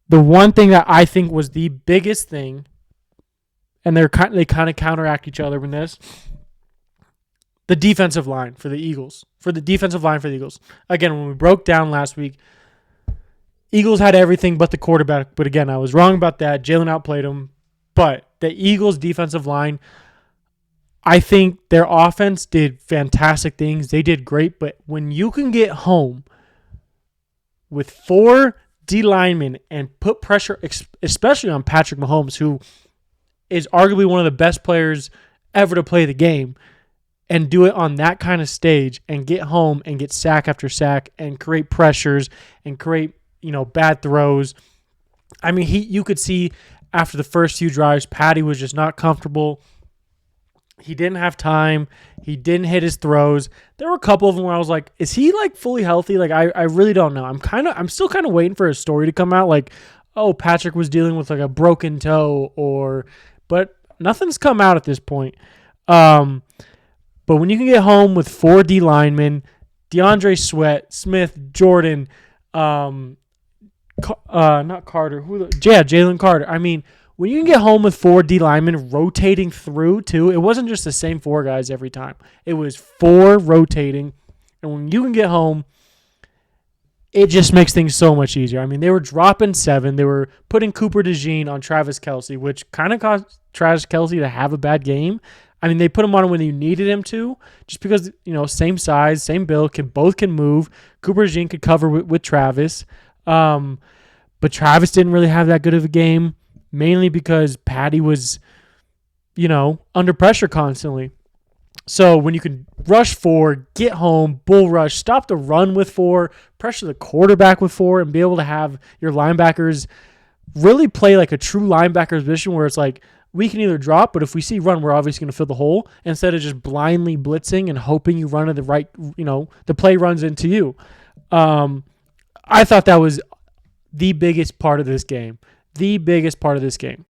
The one thing that I think was the biggest thing, and they kind of counteract each other in this, the defensive line for the Eagles. Again, when we broke down last week, Eagles had everything but the quarterback. But again, I was wrong about that. Jalen outplayed him. But the Eagles' defensive line, I think their offense did fantastic things. They did great. But when you can get home with 4 D linemen and put pressure, especially on Patrick Mahomes, who is arguably one of the best players ever to play the game, and do it on that kind of stage and get home and get sack after sack and create pressures and create, bad throws. I mean, you could see after the first few drives, Patty was just not comfortable. He didn't have time. He didn't hit his throws. There were a couple of them where I was like, is he like fully healthy? Like, I really don't know. I'm still kind of waiting for a story to come out. Like, oh, Patrick was dealing with like a broken toe but nothing's come out at this point. But when you can get home with 4 D linemen, DeAndre Smith, Jordan, not Carter, Jalen Carter. I mean, when you can get home with 4 D linemen rotating through too, it wasn't just the same 4 guys every time. It was 4 rotating. And when you can get home, it just makes things so much easier. I mean, they were dropping 7. They were putting Cooper DeJean on Travis Kelsey, which kind of caused Travis Kelsey to have a bad game. I mean, they put him on when you needed him to, just because, same size, same build, both can move. Cooper DeJean could cover with Travis. But Travis didn't really have that good of a game, mainly because Patty was, under pressure constantly. So when you can rush 4, get home, bull rush, stop the run with 4, pressure the quarterback with 4, and be able to have your linebackers really play like a true linebacker position where it's like, we can either drop, but if we see run, we're obviously going to fill the hole instead of just blindly blitzing and hoping you run to the right, the play runs into you. I thought that was the biggest part of this game.